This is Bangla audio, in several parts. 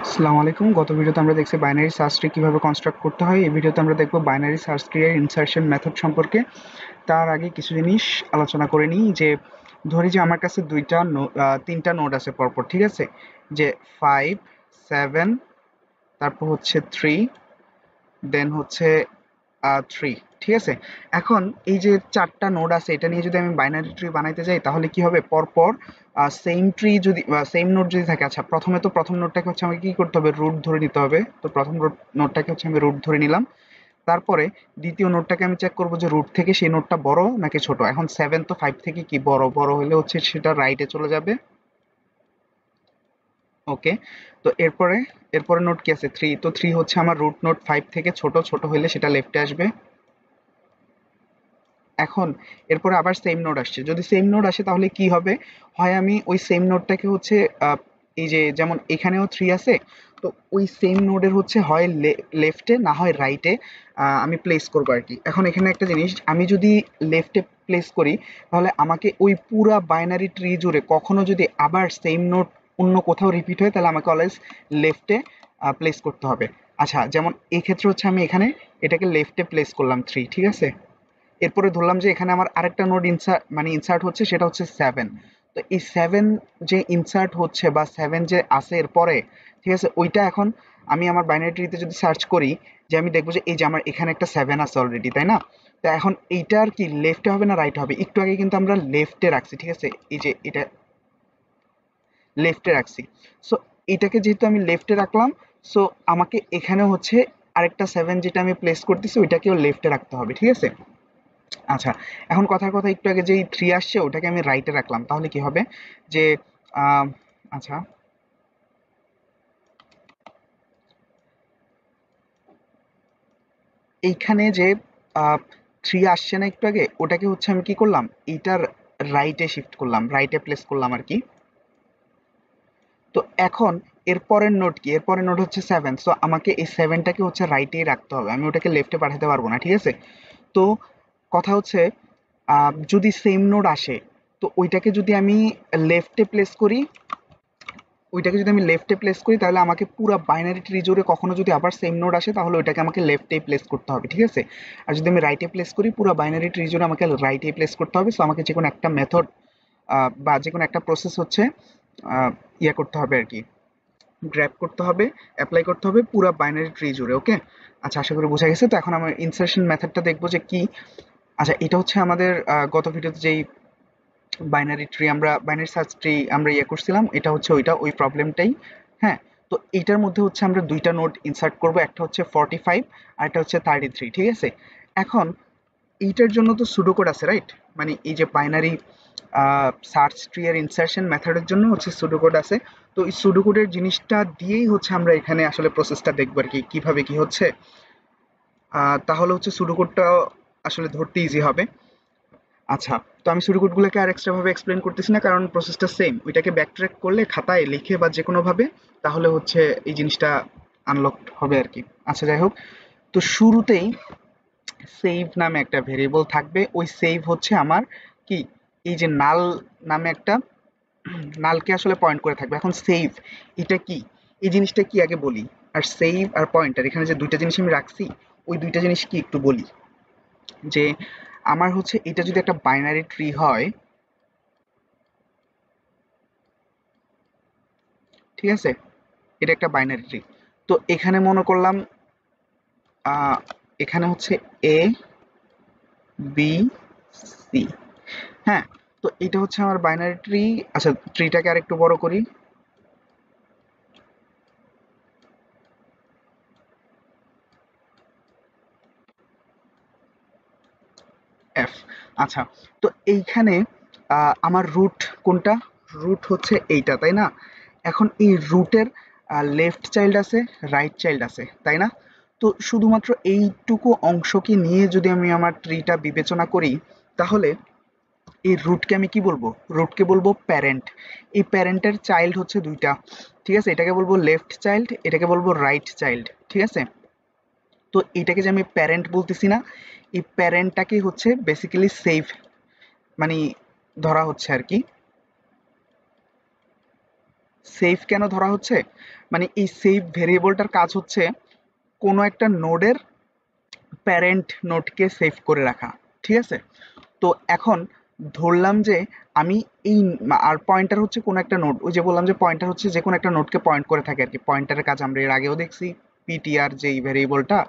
আসসালামু আলাইকুম। গত ভিডিওতে আমরা দেখছি বাইনারি সার্চ ট্রি কিভাবে কনস্ট্রাক্ট করতে হয়। এই ভিডিওতে আমরা দেখব বাইনারি সার্চ ট্রি এর ইনসার্শন মেথড সম্পর্কে। তার আগে কিছু জিনিস আলোচনা করে নিই যে ধরি যে আমার কাছে তিনটা নোড আছে পরপর, ঠিক আছে? যে 5, 7, তারপর হচ্ছে 3, দেন হচ্ছে 3, ঠিক আছে? এখন এই যে 4টা নোড আছে এটা নিয়ে যদি আমি বাইনারি ট্রি বানাইতে যাই তাহলে কি হবে, পরপর সেম নোড যদি থাকে, আচ্ছা প্রথমে তো প্রথম নোডটাকে হচ্ছে আমাকে কি করতে হবে, রুট ধরে নিতে হবে। তো প্রথম নোডটাকে হচ্ছে আমি রুট ধরে নিলাম। তারপরে দ্বিতীয় নোডটাকে আমি চেক করবো যে রুট থেকে সেই নোডটা বড় নাকি ছোট। এখন 7 তো 5 থেকে কি বড়, বড় হলে হচ্ছে সেটা রাইটে চলে যাবে। ওকে। তো এরপরে নোড কি আছে, 3। তো 3 হচ্ছে আমার রুট নোড 5 থেকে ছোট, ছোট হলে সেটা লেফটে আসবে। এখন এরপরে আবার সেম নোড আসছে, যদি সেম নোড আসে তাহলে কি হবে, হয় আমি ওই সেম নোডটাকে হচ্ছে এই যে যেমন এখানেও 3 আছে, তো ওই সেম নোডের হচ্ছে হয় লেফটে না হয় রাইটে আমি প্লেস করবো আর কি। এখন এখানে একটা জিনিস, আমি যদি লেফটে প্লেস করি তাহলে আমাকে ওই পুরা বাইনারি ট্রি জুড়ে কখনো যদি আবার সেম নোড অন্য কোথাও রিপিট হয় তাহলে আমাকে অলওয়েজ লেফটে প্লেস করতে হবে। আচ্ছা, যেমন এই ক্ষেত্রে হচ্ছে আমি এখানে এটাকে লেফটে প্লেস করলাম 3, ঠিক আছে? এরপরে ধরলাম যে এখানে আমার আরেকটা নোড ইনসার্ট হচ্ছে, সেটা হচ্ছে 7। তো এই 7 যে ইনসার্ট হচ্ছে বা 7 যে আছে এরপরে, ঠিক আছে, ওইটা এখন আমি আমার বাইনারি ট্রিতে যদি সার্চ করি, যে আমি দেখবো যে এই যে আমার এখানে একটা 7 আছে অলরেডি, তাই না? তো এখন এইটার কি লেফটে হবে না রাইটে হবে? একটু আগে কিন্তু আমরা লেফটে রাখছি, ঠিক আছে? এই যে এটা লেফটে রাখছি। সো এটাকে যেহেতু আমি লেফটে রাখলাম, সো আমাকে এখানে হচ্ছে আরেকটা 7 যেটা আমি প্লেস করতেছি ওইটাকেও লেফটে রাখতে হবে, ঠিক আছে? আচ্ছা, এখন কথার কথা, একটু আগে যেই 3 আসছে ওটাকে আমি রাইটে রাখলাম, তাহলে কি হবে যে আহ, আচ্ছা, এইখানে যে 3 আসছে না একটু আগে, ওটাকে হচ্ছে আমি কি করলাম, এইটার রাইটে শিফট করলাম, রাইটে প্লেস করলাম আর কি। তো এখন এরপরের নোট কি, এরপরের নোট হচ্ছে 7, সো আমাকে এই 7টাকে হচ্ছে রাইটেই রাখতে হবে, আমি ওটাকে লেফটে পাঠাতে পারবো না, ঠিক আছে? তো কথা হচ্ছে যদি সেম নোড আসে, তো ওইটাকে যদি আমি লেফটে প্লেস করি, তাহলে আমাকে পুরো বাইনারি ট্রি জুড়ে কখনো যদি আবার সেম নোড আসে তাহলে ওইটাকে আমাকে লেফটেই প্লেস করতে হবে, ঠিক আছে? আর যদি আমি রাইটে প্লেস করি, পুরো বাইনারি ট্রি জুড়ে আমাকে রাইটে প্লেস করতে হবে। সো আমাকে যে কোনো একটা মেথড বা যে কোনো একটা প্রসেস হচ্ছে ইয়ে করতে হবে আর কি, গ্র্যাব করতে হবে, অ্যাপ্লাই করতে হবে পুরো বাইনারি ট্রি জুড়ে। ওকে, আচ্ছা, আশা করি বোঝা গেছে। তো এখন আমার ইনসার্শন মেথডটা দেখবো যে কি। আচ্ছা, এটা হচ্ছে আমাদের গত ভিডিওতে যেই বাইনারি সার্চ ট্রি আমরা ইয়ে করছিলাম, এটা হচ্ছে ওই প্রবলেমটাই। হ্যাঁ, তো এইটার মধ্যে হচ্ছে আমরা দুইটা নোড ইনসার্ট করব, একটা হচ্ছে 45 আর একটা হচ্ছে 33, ঠিক আছে? এখন এইটার জন্য তো সুডোকোড আছে, রাইট? মানে এই যে বাইনারি সার্চ ট্রি এর ইনসার্শন মেথডের জন্য হচ্ছে সুডোকোড আছে। তো এই সুডোকোডের জিনিসটা দিয়েই হচ্ছে আমরা এখানে আসলে প্রসেসটা দেখবো আর কি, কিভাবে কি হচ্ছে। তাহলে হচ্ছে সুডোকোডটা আসলে ধরতে ইজি হবে। আচ্ছা, তো আমি সুডো কোডগুলোকে আর এক্সট্রা ভাবে এক্সপ্লেন করতেছি না, কারণ প্রসেসটা সেম। ওইটাকে ব্যাকট্র্যাক করলে খাতায় লিখে বা যে কোনো ভাবে, তাহলে হচ্ছে এই জিনিসটা আনলক হবে আর কি। আচ্ছা, যাই হোক। তো শুরুতেই সেভ নামে একটা ভেরিয়েবল থাকবে, ওই সেভ হচ্ছে আমার কি, এই যে নাল নামে একটা নালকে আসলে পয়েন্ট করে থাকবে। এখন সেভ এটা কি, এই জিনিসটা কি আগে বলি। আর সেভ আর পয়েন্টার, এখানে যে দুইটা জিনিস আমি রাখছি, ওই দুইটা জিনিস কি একটু বলি। যে আমার হচ্ছে এটা যদি একটা বাইনারি ট্রি হয়, ঠিক আছে? এটা একটা বাইনারি ট্রি। তো এখানে মনে করলাম আহ, এখানে হচ্ছে এ বি সি। হ্যাঁ, তো এটা হচ্ছে আমার বাইনারি ট্রি। আচ্ছা, ট্রিটাকে আর একটু বড় করি। এফ। আচ্ছা, তো এইখানে আমার রুট কোনটা, রুট হচ্ছে এইটা, তাই না? এখন এই রুটের লেফট চাইল্ড আছে, রাইট চাইল্ড আছে, তাই না? তো শুধুমাত্র এইটুকু অংশকে নিয়ে যদি আমি আমার ট্রিটা বিবেচনা করি, তাহলে এই রুটকে আমি কি বলবো, রুটকে বলবো প্যারেন্ট। এই প্যারেন্টের চাইল্ড হচ্ছে দুইটা, ঠিক আছে? এটাকে বলবো লেফট চাইল্ড, এটাকে বলবো রাইট চাইল্ড, ঠিক আছে? তো এটাকে যে আমি প্যারেন্ট বলতেছি না, এই প্যারেন্টটাকে হচ্ছে বেসিক্যালি সেভ মানে ধরা হচ্ছে আর কি, সেভ কেন ধরা হচ্ছে, মানে এই সেভ ভেরিয়েবলটার কাজ হচ্ছে কোনো একটা নোডের প্যারেন্ট নোডকে সেভ করে রাখা, ঠিক আছে। তো এখন ধরলাম যে আমি এই আর পয়েন্টার হচ্ছে কোনো একটা নোড, ওই যে বললাম যে পয়েন্টার হচ্ছে যে কোনো একটা নোডকে পয়েন্ট করে থাকে আর কি। পয়েন্টারের কাজ আমরা এর আগেও দেখছি, পিটিআর যেই ভেরিয়েবলটা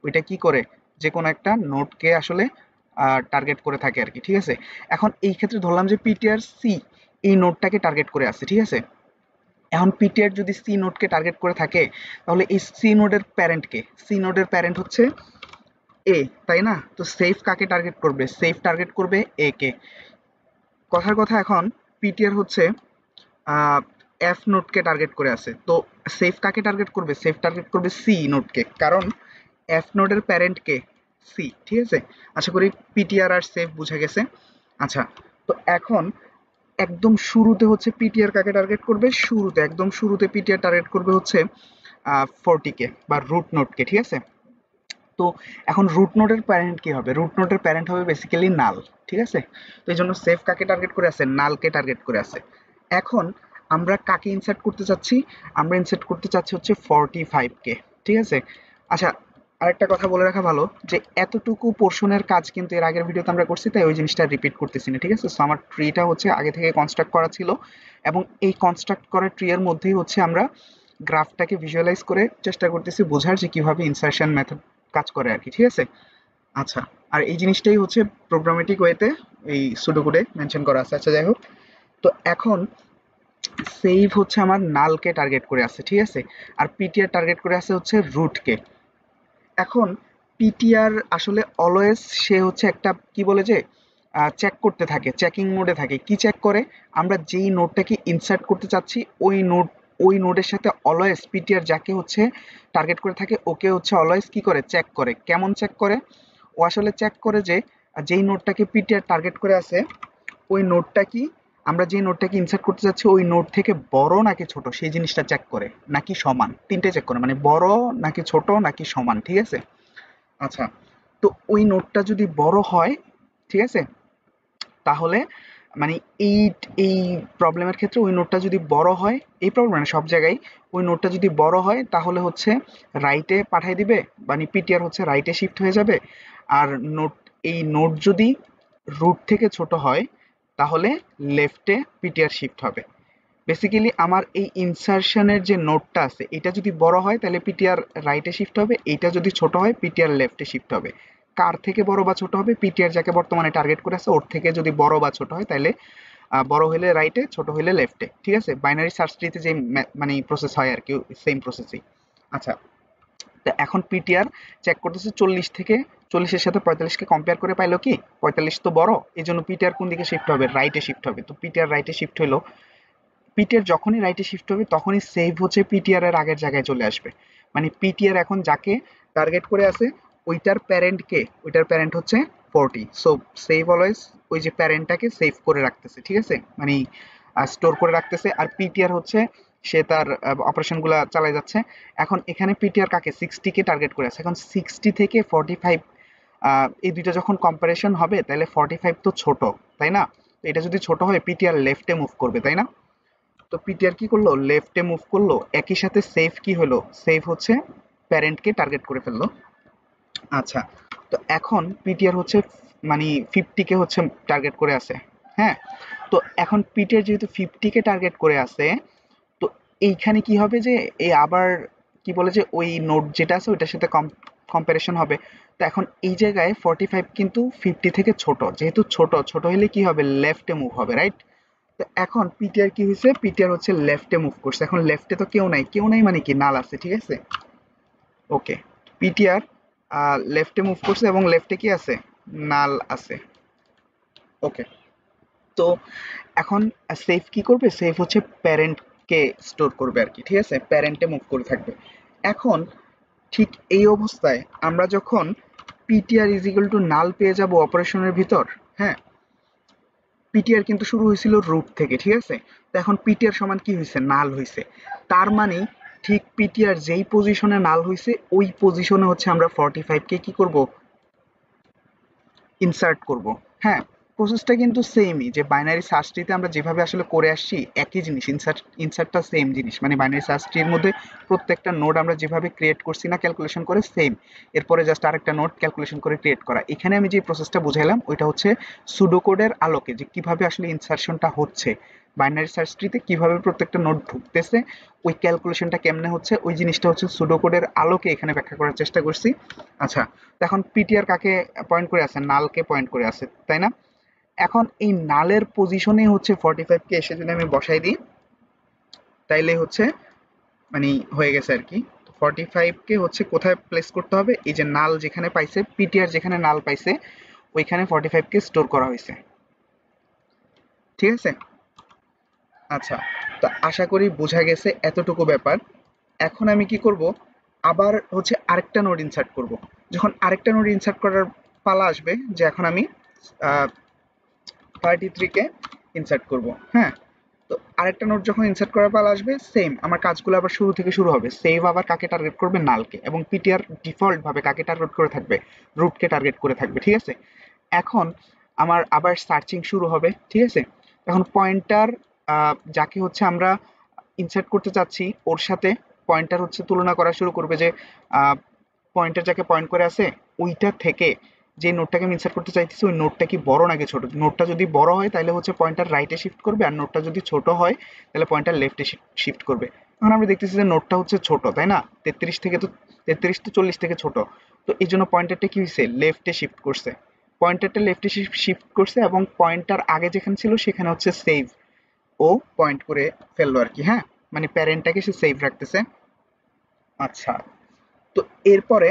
ওইটা কি করে যে কোনো একটা নোডকে আসলে টার্গেট করে থাকে আর কি, ঠিক আছে। এখন এই ক্ষেত্রে ধরলাম যে পিটিআর সি এই নোডটাকে টার্গেট করে আছে, ঠিক আছে। এখন পিটিআর যদি সি নোডকে টার্গেট করে থাকে তাহলে এই সি নোডের প্যারেন্ট কে, সি নোডের প্যারেন্ট হচ্ছে এ, তাই না? তো সেফ কাকে টার্গেট করবে, সেফ টার্গেট করবে এ কে। কথার কথা এখন পিটিআর হচ্ছে এফ নোডকে টার্গেট করে আছে, তো সেফ কাকে টার্গেট করবে, সেফ টার্গেট করবে সি নোডকে, কারণ এফ নোডের প্যারেন্ট কে সি, ঠিক আছে। আশা করি পিটিআর আর সেফ বুঝা গেছে। আচ্ছা, তো এখন একদম শুরুতে হচ্ছে পিটিআর কাকে টার্গেট করবে, শুরুতে একদম শুরুতে পিটিআর টার্গেট করবে হচ্ছে 40 কে বা রুট নোডকে, ঠিক আছে। তো এখন রুট নোডের প্যারেন্ট কি হবে, রুট নোডের প্যারেন্ট হবে বেসিক্যালি নাল, ঠিক আছে। তো এই জন্য সেফ কাকে টার্গেট করে আছে, নালকে টার্গেট করে আছে। এখন আমরা কাকে ইনসার্ট করতে চাচ্ছি, আমরা ইনসার্ট করতে চাচ্ছি হচ্ছে 45 কে, ঠিক আছে। আচ্ছা, আরেকটা কথা বলে রাখা ভালো যে এতটুকু পোর্শনের কাজ কিন্তু এর আগের ভিডিওতে আমরা করছি, তাই ওই জিনিসটা রিপিট করতেছি না, ঠিক আছে। সো আমার ট্রিটা হচ্ছে আগে থেকে কনস্ট্রাক্ট করা ছিল, এবং এই কনস্ট্রাক্ট করা ট্রি এর মধ্যেই হচ্ছে আমরা গ্রাফটাকে ভিজুয়ালাইজ করে চেষ্টা করতেছি বোঝার যে কিভাবে ইনসারশন মেথড কাজ করে আর কি, ঠিক আছে। আচ্ছা, আর এই জিনিসটাই হচ্ছে প্রোগ্রামেটিক ওয়েতে এই সুডোকোডে মেনশন করা আছে। আচ্ছা, যাই হোক, তো এখন সেভ হচ্ছে আমার নালকে টার্গেট করে আছে, ঠিক আছে। আর পিটিআর টার্গেট করে আছে হচ্ছে রুটকে। এখন পিটিআর আসলে অলওয়েজ সে হচ্ছে একটা কি বলে যে চেক করতে থাকে, চেকিং মোডে থাকে। কি চেক করে, আমরা যেই নোডটাকে ইনসার্ট করতে চাচ্ছি ওই নোডের সাথে অলওয়েজ পিটিআর যাকে হচ্ছে টার্গেট করে থাকে ওকে হচ্ছে অলওয়েজ কি করে, চেক করে। কেমন চেক করে, ও আসলে চেক করে যে যেই নোডটাকে পিটিআর টার্গেট করে আছে ওই নোডটা কি, আমরা যে নোডটাকে ইনসার্ট করতে যাচ্ছি ওই নোড থেকে বড় নাকি ছোট সেই জিনিসটা চেক করে, নাকি সমান, তিনটে চেক করে, মানে বড় নাকি ছোট নাকি সমান, ঠিক আছে। আচ্ছা, তো ওই নোটটা যদি বড় হয়, ঠিক আছে, তাহলে মানে এই এই প্রবলেমের ক্ষেত্রে ওই নোটটা যদি বড় হয়, এই প্রবলেম মানে সব জায়গায় ওই নোটটা যদি বড় হয় তাহলে হচ্ছে রাইটে পাঠিয়ে দিবে, মানে পিটিআর হচ্ছে রাইটে শিফট হয়ে যাবে। আর নোট এই নোট যদি রুট থেকে ছোট হয় তাহলে লেফটে পিটিআর শিফট হবে। বেসিক্যালি আমার এই ইনসারশনের যে নোটটা আছে এটা যদি বড় হয় তাহলে পিটিআর রাইটে শিফট হবে, এইটা যদি ছোট হয় পিটিআর লেফটে শিফট হবে। কার থেকে বড় বা ছোট হবে, পিটিআর যাকে বর্তমানে টার্গেট করে আছে ওর থেকে যদি বড় বা ছোট হয় তাহলে বড় হইলে রাইটে, ছোট হইলে লেফটে, ঠিক আছে। বাইনারি সার্চ ট্রিতে যে মানে প্রসেস হয় আর কি, সেম প্রসেসই। আচ্ছা, তো এখন পিটিআর চেক করতেছে 40 থেকে, 40-এর সাথে 45-কে কম্পেয়ার করে পাইলো কি 45 তো বড়, এই জন্য পিটিআর কোন দিকে শিফট হবে, রাইটে শিফট হবে। তো পিটিআর রাইটে শিফট হলো, পিটিআর যখনই রাইটে শিফট হবে তখনই সেভ হচ্ছে পিটিআর এর আগের জায়গায় চলে আসবে। মানে পিটিআর এখন যাকে টার্গেট করে আছে ওইটার প্যারেন্ট কে, ওইটার প্যারেন্ট হচ্ছে 40। সো সেভ অলওয়েজ ওই যে প্যারেন্টটাকে সেভ করে রাখতেছে, ঠিক আছে, মানে স্টোর করে রাখতেছে। আর পিটিআর হচ্ছে সে তার অপারেশন গুলা চালাই যাচ্ছে। এখন এখানে পিটিআর কাকে 60 কে টার্গেট করে আছে, এখন 60 থেকে 45 এই দুইটা যখন কম্পারিশন হবে তাহলে 45 তো ছোট, তাই না? তো এটা যদি ছোট হয় পিটিআর লেফটে মুভ করবে, তাই না? তো পিটিআর কি করলো, লেফটে মুভ করলো, একই সাথে সেভ কি হলো, সেভ হচ্ছে প্যারেন্টকে টার্গেট করে ফেললো। আচ্ছা, তো এখন পিটিআর হচ্ছে মানে 50 কে হচ্ছে টার্গেট করে আছে, হ্যাঁ। তো এখন পিটিআর যেহেতু 50 কে টার্গেট করে আছে, তো এইখানে কি হবে যে এই আবার কি বলে যে ওই নোট যেটা আছে ওইটার সাথে কম্পারিশন হবে। তো এখন এই জায়গায় 45 কিন্তু 50 থেকে ছোট, যেহেতু ছোট ছোট হলে কি হবে, লেফটে মুভ হবে, রাইট। তো এখন পিটিআর কি হয়েছে, পিটিআর হচ্ছে লেফটে মুভ করছে। এখন লেফটে তো কেউ নাই, কেউ নাই মানে কি নাল আছে, ঠিক আছে। ওকে, পিটিআর লেফটে মুভ করছে এবং লেফটে কি আছে, নাল আছে। ওকে, তো এখন সেফ কি করবে, সেফ হচ্ছে প্যারেন্ট কে স্টোর করবে আর কি, ঠিক আছে, প্যারেন্টে মুভ করে থাকবে। এখন ঠিক এই অবস্থায় আমরা যখন পিটিআর ইজ ইকুয়াল টু নাল পেয়ে যাব অপারেশনের ভিতর, হ্যাঁ, পিটিআর কিন্তু শুরু হয়েছিল রুট থেকে, ঠিক আছে। তো এখন পিটিআর সমান কি হয়েছে, নাল হয়েছে। তার মানে ঠিক পিটিআর যেই পজিশনে নাল হয়েছে ওই পজিশনে হচ্ছে আমরা 45 কে কি করব, ইনসার্ট করব, হ্যাঁ। প্রসেসটা কিন্তু সেমই, যে বাইনারি সার্চ ট্রিতে আমরা যেভাবে আসলে করে আসছি একই জিনিস, ইনসার্টটা সেম জিনিস, মানে বাইনারি সার্চ ট্রির মধ্যে প্রত্যেকটা নোড আমরা যেভাবে ক্রিয়েট করছি না ক্যালকুলেশন করে সেম, এরপরে জাস্ট আরেকটা নোড ক্যালকুলেশন করে ক্রিয়েট করা। এখানে আমি যে প্রসেসটা বুঝাইলাম ওইটা হচ্ছে সুডোকোডের আলোকে, যে কিভাবে আসলে ইনসার্শনটা হচ্ছে বাইনারি সার্চ ট্রিতে, কিভাবে প্রত্যেকটা নোড ঢুকতেছে, ওই ক্যালকুলেশনটা কেমনে হচ্ছে, ওই জিনিসটা হচ্ছে সুডোকোডের আলোকে এখানে ব্যাখ্যা করার চেষ্টা করছি। আচ্ছা, তো এখন পিটিআর কাকে পয়েন্ট করে আছে? নালকে পয়েন্ট করে আছে, তাই না? এখন এই নালের পজিশনে হচ্ছে 45 কে এসে যদি আমি বসাই দিই, তাইলে হচ্ছে মানে হয়ে গেছে আর কি। 45 কে হচ্ছে কোথায় প্লেস করতে হবে? এই যে নাল যেখানে পাইছে, পিটিআর যেখানে নাল পাইছে ওইখানে 45 কে স্টোর করা হয়েছে, ঠিক আছে? আচ্ছা, তো আশা করি বোঝা গেছে এতটুকু ব্যাপার। এখন আমি কি করব, আবার হচ্ছে আরেকটা নোড ইনসার্ট করব। যখন আরেকটা নোড ইনসার্ট করার পালা আসবে, যে এখন আমি 33 কে ইনসার্ট করব, হ্যাঁ, তো আরেকটা নোট যখন ইনসার্ট করার পালা আসবে, সেম আমার কাজগুলো আবার শুরু থেকে শুরু হবে। সেভ আবার কাকে টার্গেট করবে? নালকে। এবং পিটিআর ডিফল্ট ভাবে কাকে টার্গেট করে থাকবে? রুটকে টার্গেট করে থাকবে, ঠিক আছে? এখন আমার আবার সার্চিং শুরু হবে, ঠিক আছে? এখন পয়েন্টার যাকে হচ্ছে আমরা ইনসার্ট করতে চাচ্ছি ওর সাথে পয়েন্টার হচ্ছে তুলনা করা শুরু করবে, যে পয়েন্টার যাকে পয়েন্ট করে আছে ওইটা থেকে যে নোটটাকে আমি ইনসার্ট করতে চাইতেছি ওই নোটটা কি বড় নাকি ছোট। নোটটা যদি বড় হয় তাহলে হচ্ছে পয়েন্টার রাইটে শিফট করবে, আর নোটটা যদি ছোট হয় তাহলে পয়েন্টার লেফটে শিফট করবে। এখন আমরা দেখতেছি যে নোটটা হচ্ছে ছোট, তাই না? 33 তো 40 থেকে ছোট, তো এই জন্য পয়েন্টারটা কি হয়েছে? লেফটে শিফট করছে। পয়েন্টারটা লেফটে শিফট করছে এবং পয়েন্টার আগে যেখানে ছিল সেখানে হচ্ছে সেভ ও পয়েন্ট করে ফেললো আর কি, হ্যাঁ, মানে প্যারেন্টটাকে সে সেভ রাখতেছে। আচ্ছা, তো এরপরে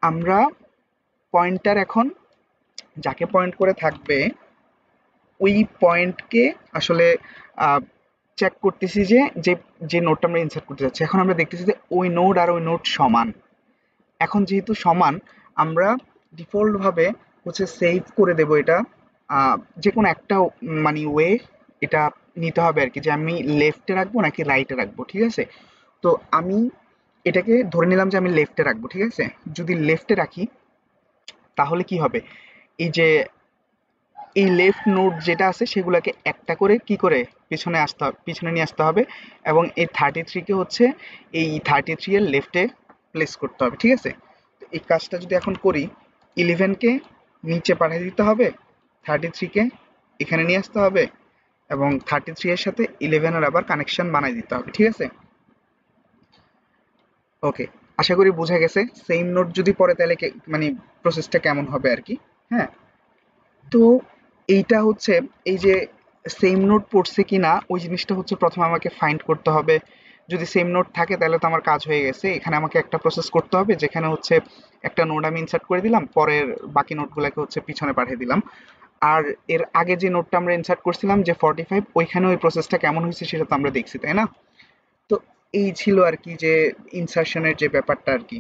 আমরা পয়েন্টার এখন যাকে পয়েন্ট করে থাকবে ওই পয়েন্টকে আসলে চেক করতেছি, যে যে যে নোটটা আমরা ইনসার্ট করতে যাচ্ছি। এখন আমরা দেখতেছি যে ওই নোড আর ওই নোড সমান। এখন যেহেতু সমান, আমরা ডিফল্ট ভাবে হচ্ছে সেভ করে দেব এটা, যে কোনো একটা মানে ওয়ে এটা নিতে হবে আর কি, যে আমি লেফটে রাখবো নাকি রাইটে রাখবো, ঠিক আছে? তো আমি এটাকে ধরে নিলাম যে আমি লেফটে রাখবো, ঠিক আছে? যদি লেফটে রাখি তাহলে কি হবে? এই যে এই লেফট নোড যেটা আছে সেগুলোকে একটা করে কি করে পিছনে আসতে হবে, পিছনে নিয়ে আসতে হবে, এবং এই 33 কে হচ্ছে এই 33 এর লেফটে প্লেস করতে হবে, ঠিক আছে? তো এই কাজটা যদি এখন করি, 11 কে নিচে পাঠিয়ে দিতে হবে, 33 কে এখানে নিয়ে আসতে হবে, এবং 33 এর সাথে 11 এর আবার কানেকশন বানাই দিতে হবে, ঠিক আছে? ওকে, আশা করি বোঝা গেছে সেম নোট যদি পড়ে তাহলে মানে প্রসেসটা কেমন হবে আর কি, হ্যাঁ। তো এইটা হচ্ছে এই যে সেম নোট পড়ছে কিনা ওই জিনিসটা হচ্ছে প্রথমে আমাকে ফাইন্ড করতে হবে। যদি সেম নোট থাকে তাহলে তো আমার কাজ হয়ে গেছে। এখানে আমাকে একটা প্রসেস করতে হবে যেখানে হচ্ছে একটা নোড আমি ইনসার্ট করে দিলাম, পরের বাকি নোটগুলোকে হচ্ছে পিছনে পাঠিয়ে দিলাম। আর এর আগে যে নোটটা আমরা ইনসার্ট করছিলাম যে 45, ওইখানে ওই প্রসেসটা কেমন হয়েছে সেটা তো আমরা দেখছি, তাই না? তো এই ছিল আর কি যে ইনসার্শনের যে ব্যাপারটা আর কি।